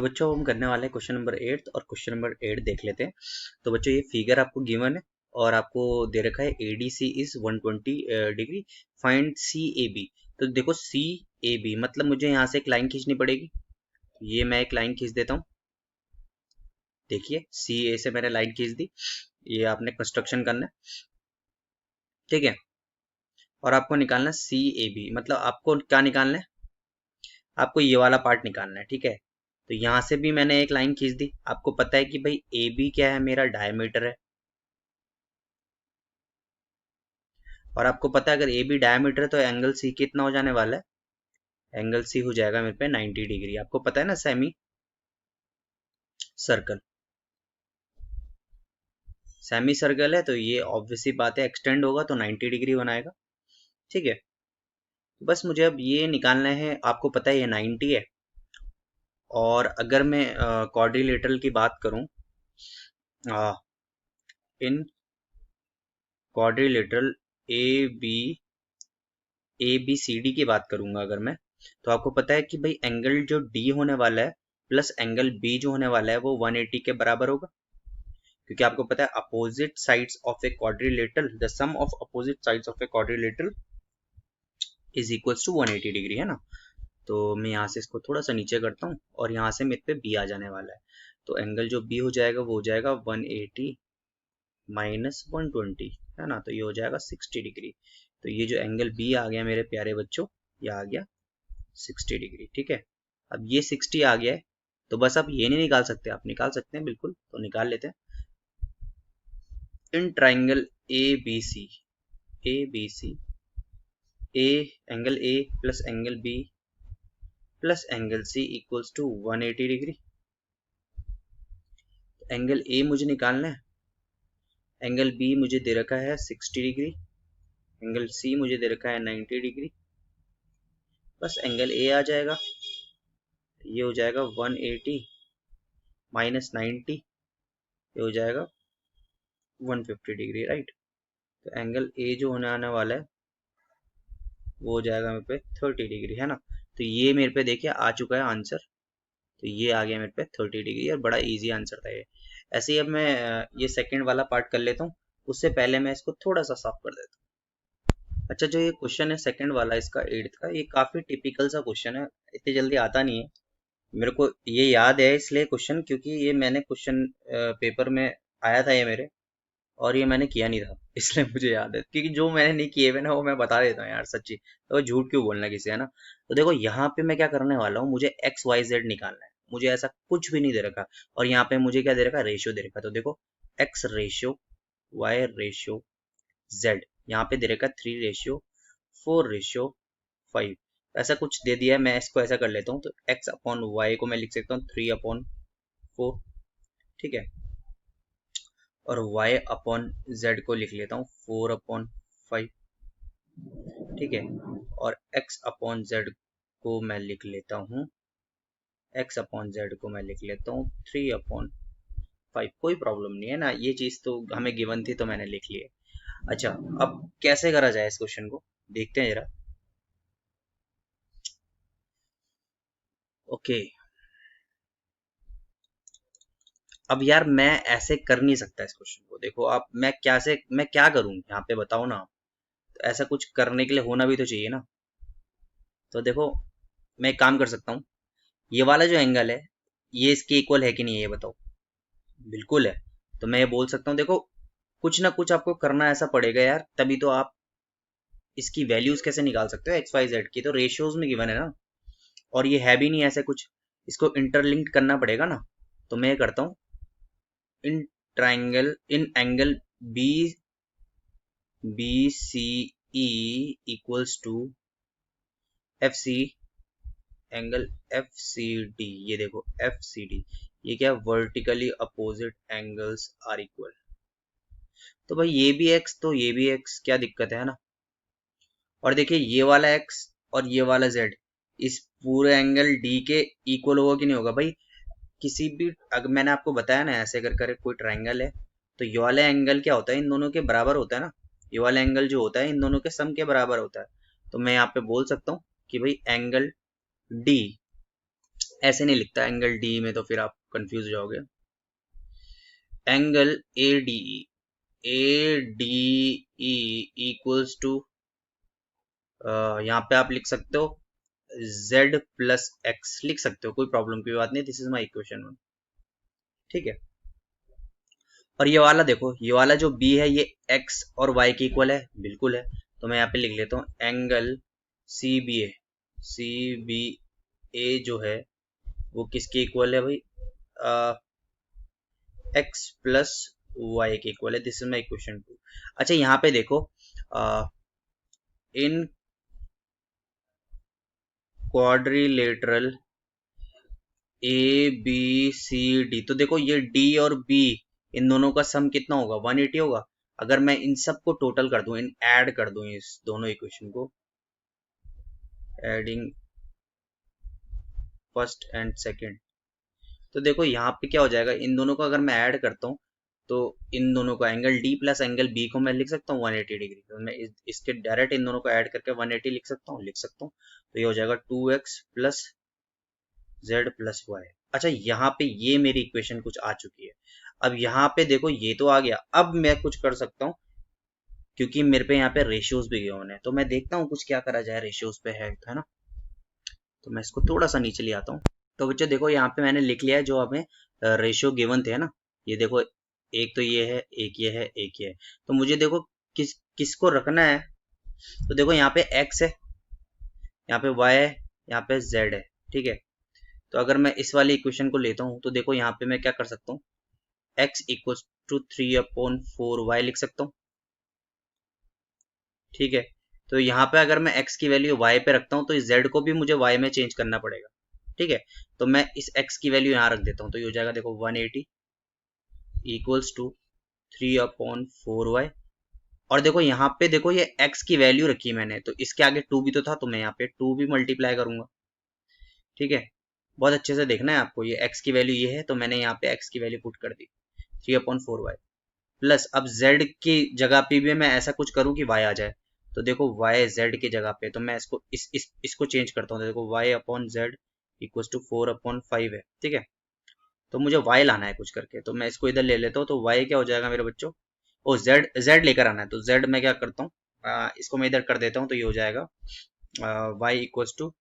तो बच्चों हम करने वाले हैं क्वेश्चन नंबर 8 और क्वेश्चन नंबर 8 देख लेते हैं। तो बच्चों ये फिगर आपको गिवन है और आपको दे रखा है ADC is 120 degree, find CAB। तो देखो CAB मतलब मुझे यहाँ से एक लाइन खींचनी पड़ेगी। ये मैं एक लाइन खींच देता हूँ। देखिए CA से मैंने लाइन खींच दी। ये आपने कंस्ट्रक्शन करना है, ठीक है। और आपको निकालना है CAB, मतलब आपको क्या निकालना है, आपको ये वाला पार्ट निकालना है, ठीक है। तो यहाँ से भी मैंने एक लाइन खींच दी। आपको पता है कि भाई AB क्या है, मेरा डायमीटर है। और आपको पता है अगर AB डायमीटर है तो एंगल C कितना हो जाने वाला है, एंगल C हो जाएगा मेरे पे 90 डिग्री। आपको पता है ना, सेमी सर्कल, सेमी सर्कल है तो ये ऑब्वियसली बात है एक्सटेंड होगा तो 90 डिग्री बनाएगा, ठीक है। बस मुझे अब ये निकालना है। आपको पता है ये 90 है। और अगर मैं क्वाड्रिलेटरल की बात करूं, इन क्वाड्रिलेटरल ABCD की बात करूंगा अगर मैं, तो आपको पता है कि भाई एंगल जो D होने वाला है प्लस एंगल B जो होने वाला है वो 180 के बराबर होगा। क्योंकि आपको पता है opposite sides of a quadrilateral, the sum of opposite sides of a quadrilateral is equals to 180 degree, है ना। तो मैं यहाँ से इसको थोड़ा सा नीचे करता हूँ और यहाँ से मेरे पे B आ जाने वाला है। तो एंगल जो B हो जाएगा वो हो जाएगा 180 माइनस 120, है ना। तो ये हो जाएगा 60 डिग्री। तो ये जो एंगल B आ गया मेरे प्यारे बच्चों, ये आ गया 60 डिग्री, ठीक है। अब ये 60 आ गया है तो बस आप ये नहीं निकाल सकते, आप निकाल सकते हैं बिल्कुल, तो निकाल लेते हैं। In triangle ABC, ABC A angle A plus angle B plus angle C equals to 180 degree. Angle A मुझे निकालना है, एंगल B मुझे दे रखा है 60 डिग्री, एंगल C मुझे दे रखा है 90 डिग्री। बस एंगल A आ जाएगा, ये हो जाएगा 180 माइनस 90, ये हो जाएगा 150 डिग्री, राइट। तो एंगल A जो होने आने वाला है वो हो जाएगा मेरे पे 30 डिग्री, है ना। तो ये मेरे पे देखिए आ चुका है आंसर। तो ये आ गया मेरे पे 30 डिग्री और बड़ा इजी आंसर था ये। ऐसे ही अब मैं ये सेकंड वाला पार्ट कर लेता हूँ। उससे पहले मैं इसको थोड़ा सा साफ कर देता हूँ। अच्छा, जो ये क्वेश्चन है सेकंड वाला इसका 8th का, ये काफी टिपिकल सा क्वेश्चन है, इतनी जल्दी आता नहीं है। मेरे को ये याद है इसलिए क्वेश्चन, क्योंकि ये मैंने क्वेश्चन पेपर में आया था ये मेरे, और ये मैंने किया नहीं था इसलिए मुझे याद है। क्योंकि जो मैंने नहीं किए हुए ना वो मैं बता देता हूँ यार, सच्ची तो झूठ क्यों बोलना किसी, है ना। तो देखो यहाँ पे मैं क्या करने वाला हूँ, मुझे XYZ निकालना है। मुझे ऐसा कुछ भी नहीं दे रखा और यहाँ पे मुझे क्या दे रखा, रेशियो दे रखा। तो देखो X ratio, Y ratio, Z यहाँ पे दे रखा 3:4:5, ऐसा कुछ दे दिया है। मैं इसको ऐसा कर लेता हूँ, तो X अपॉन Y को मैं लिख सकता हूँ 3/4, ठीक है। और y अपॉन z को लिख लेता हूँ 4/5, ठीक है। और x अपॉन z को मैं लिख लेता हूँ, x अपॉन z को मैं लिख लेता हूँ 3/5। कोई प्रॉब्लम नहीं है ना, ये चीज तो हमें गिवन थी तो मैंने लिख ली है। अच्छा, अब कैसे करा जाए इस क्वेश्चन को, देखते हैं जरा। ओके, अब यार मैं ऐसे कर नहीं सकता इस क्वेश्चन को। देखो आप, मैं क्या करूं यहाँ पे, बताओ ना। तो ऐसा कुछ करने के लिए होना भी तो चाहिए ना। तो देखो मैं एक काम कर सकता हूँ, ये वाला जो एंगल है ये इसके इक्वल है कि नहीं है, ये बताओ। बिल्कुल है। तो मैं ये बोल सकता हूँ, देखो कुछ ना कुछ आपको करना ऐसा पड़ेगा यार, तभी तो आप इसकी वैल्यूज कैसे निकाल सकते हो एक्स वाई जेड की, तो रेशियोज में गिवन है ना। और ये है भी नहीं ऐसे कुछ, इसको इंटरलिंक करना पड़ेगा ना। तो मैं ये करता हूँ, in triangle in angle B C E equals to F C, angle F C D. ये देखो एफ सी डी, ये क्या, vertically opposite angles are equal. तो भाई ये भी एक्स तो ये भी एक्स, क्या दिक्कत है ना। और देखिए ये वाला एक्स और ये वाला जेड इस पूरे एंगल डी के इक्वल होगा कि नहीं होगा भाई। किसी भी, अगर मैंने आपको बताया ना ऐसे अगर करे कोई ट्राइंगल है तो ये वाला एंगल क्या होता है, इन दोनों के बराबर होता है ना। ये वाला एंगल जो होता है इन दोनों के सम के बराबर होता है। तो मैं यहाँ पे बोल सकता हूँ कि भाई एंगल डी ऐसे नहीं लिखता एंगल डी में, तो फिर आप कंफ्यूज हो जाओगे। Angle A D E equals to, यहाँ पे आप लिख सकते हो z प्लस एक्स लिख सकते हो, कोई प्रॉब्लम की बात नहीं। दिस इज माई इक्वेशन 1, ठीक है। और ये वाला देखो, ये वाला जो b है ये x और y के इक्वल है, बिल्कुल है। तो मैं यहाँ पे लिख लेता हूँ एंगल सी बी ए जो है वो किसके इक्वल है भाई, x प्लस वाई के इक्वल है। This is my equation 2। अच्छा यहाँ पे देखो, in quadrilateral A B C D, तो देखो ये डी और बी इन दोनों का सम कितना होगा, 180 होगा। अगर मैं इन सब को टोटल कर दूं, इन ऐड कर दूं इस दोनों इक्वेशन को, एडिंग फर्स्ट एंड सेकंड, तो देखो यहाँ पे क्या हो जाएगा, इन दोनों को अगर मैं ऐड करता हूँ तो इन दोनों का angle D plus angle B को मैं लिख सकता हूँ 180 डिग्री। तो मैं इसके डायरेक्ट इन दोनों को ऐड करके 180 लिख सकता हूँ। तो ये हो जाएगा 2x plus z plus Y. अच्छा यहाँ पे ये मेरी इक्वेशन कुछ आ चुकी है। अब यहाँ पे देखो ये तो आ गया, अब मैं कुछ कर सकता हूँ क्योंकि मेरे पे यहाँ पे रेशियोज भी गिवन है, तो मैं देखता हूँ कुछ क्या करा जाए रेशियोज पे, है ना। तो मैं इसको थोड़ा सा नीचे ले आता हूँ। तो बच्चों देखो यहाँ पे मैंने लिख लिया है जो हमें रेशियो गिवन थे, है ना। ये देखो एक तो ये है, एक ये है, एक ये है। तो मुझे देखो किसको रखना है। तो देखो यहाँ पे x है, यहाँ पे y है, यहाँ पे z है, ठीक है। तो अगर मैं इस वाली इक्वेशन को लेता हूँ तो देखो यहाँ पे मैं क्या कर सकता हूँ, x इक्वल्स टू 3/4 y लिख सकता हूँ, ठीक है। तो यहाँ पे अगर मैं x की वैल्यू y पे रखता हूँ तो इस z को भी मुझे y में चेंज करना पड़ेगा, ठीक है। तो मैं इस x की वैल्यू यहाँ रख देता हूँ, तो ये हो जाएगा देखो 180 इक्वल्स टू 3/4y। और देखो यहाँ पे देखो ये x की वैल्यू रखी मैंने, तो इसके आगे 2 भी तो था, तो मैं यहाँ पे 2 भी मल्टीप्लाई करूंगा, ठीक है। बहुत अच्छे से देखना है आपको, ये x की वैल्यू ये है तो मैंने यहाँ पे x की वैल्यू पुट कर दी 3/4y प्लस, अब z की जगह पे भी मैं ऐसा कुछ करूँ कि y आ जाए। तो देखो y z की जगह पे, तो मैं इसको इसको चेंज करता हूँ। तो देखो y upon z equal to 4/5 है, ठीक है। तो मुझे y लाना है कुछ करके, तो मैं इसको इधर ले लेता हूँ। तो y क्या हो जाएगा मेरे बच्चों, ओ z लेकर आना है। तो z मैं क्या करता हूँ, इसको मैं इधर कर देता हूँ। तो ये हो जाएगा y इक्वल टू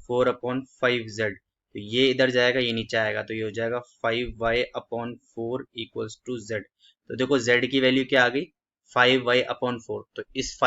4/5z। तो ये इधर जाएगा, ये नीचे आएगा, तो ये हो जाएगा 5y/4 इक्वल्स टू z। तो देखो z की वैल्यू क्या आ गई, 5y/4। तो इस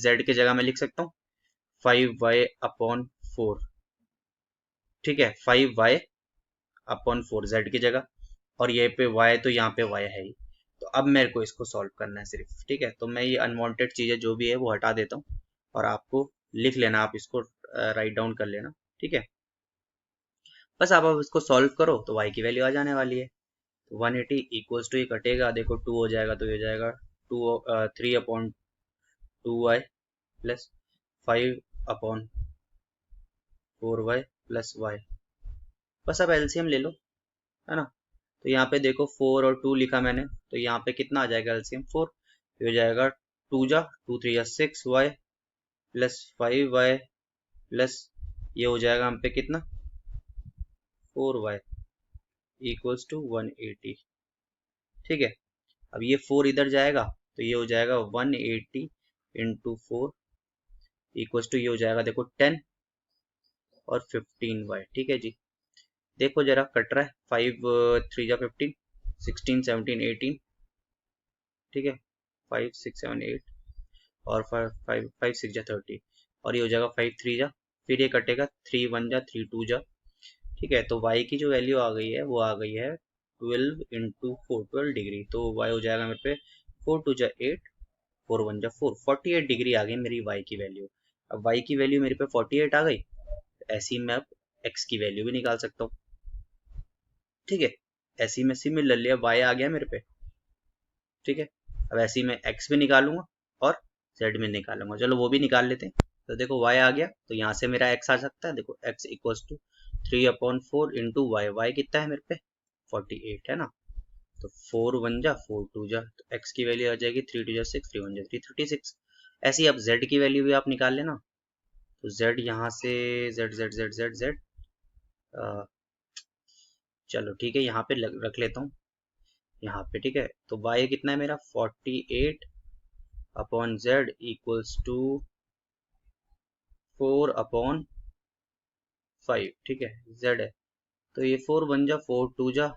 z की जगह मैं लिख सकता हूँ 5y/4, ठीक है। 5y/4 z की जगह, और ये पे y, तो यहाँ पे y है ही। तो अब मेरे को इसको सॉल्व करना है सिर्फ, ठीक है। तो मैं ये अनवांटेड चीजें जो भी है वो हटा देता हूँ, और आपको लिख लेना, आप इसको राइट डाउन कर लेना, ठीक है। बस आप अब इसको सॉल्व करो तो y की वैल्यू आ जाने वाली है। तो 180 इक्वल्स टू, ये कटेगा, देखो 2 हो जाएगा, तो ये हो जाएगा 3/2y plus 5/4y plus y। बस अब एलसीएम ले लो, है ना। तो यहाँ पे देखो 4 और 2 लिखा मैंने, तो यहाँ पे कितना आ जाएगा एलसीएम 4। तो हो जाएगा 2 3 6y प्लस 5y प्लस, ये हो जाएगा हम पे कितना 4y इक्वल्स टू 180, ठीक है। अब ये 4 इधर जाएगा, तो ये हो जाएगा 180 इंटू 4 इक्वल्स टू, ये हो जाएगा देखो 10 और 15y, ठीक है जी। देखो जरा कट रहा है, 5 3 15, 16 17 18, ठीक है। 5 6 7 8 और 5 6 30, और ये हो जाएगा 5 3 फिर ये कटेगा 3 1 3 2 ठीक है। तो y की जो वैल्यू आ गई है वो आ गई है 12 इंटू 4, 12 डिग्री। तो y हो जाएगा मेरे पे 4 2 8, 4 1 4, 48 डिग्री आ गई मेरी y की वैल्यू। अब y की वैल्यू मेरे पे 48 आ गई, ऐसी मैं अब x की वैल्यू भी निकाल सकता हूँ, ठीक है। ऐसी में सिमिलरली अब y आ गया मेरे पे, ठीक है। अब ऐसी में x भी निकालूंगा और z भी निकालूंगा, चलो वो भी निकाल लेते हैं। तो देखो y आ गया, तो यहाँ से मेरा x आ सकता है। देखो x equals to 3/4 into y कितना है मेरे पे 48, है ना। तो 4 1 4 2 तो x की वैल्यू आ जाएगी 3 2 6, 3 1 3 36। ऐसी अब z की वैल्यू भी आप निकाल लेना। तो z यहाँ से z z z z z चलो ठीक है, यहाँ पे रख लेता हूँ यहाँ पे। ठीक है, तो y कितना है मेरा 48 upon z equals to 4 upon 5। ठीक है, z है तो ये 4 बन जा 4 टू जा,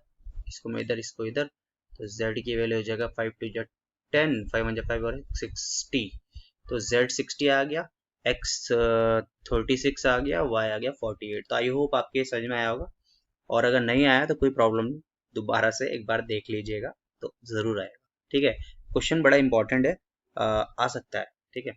इसको मैं इधर इसको इधर, तो z की वैल्यू हो जाएगा 5 टू जा 10, 5 1 जा 5 और 60। तो z 60 आ गया, x 36 आ गया, y आ गया 48। तो आई होप आपके समझ में आया होगा, और अगर नहीं आया तो कोई प्रॉब्लम नहीं, दोबारा से एक बार देख लीजिएगा तो ज़रूर आएगा। ठीक है, क्वेश्चन बड़ा इंपॉर्टेंट है, आ सकता है। ठीक है।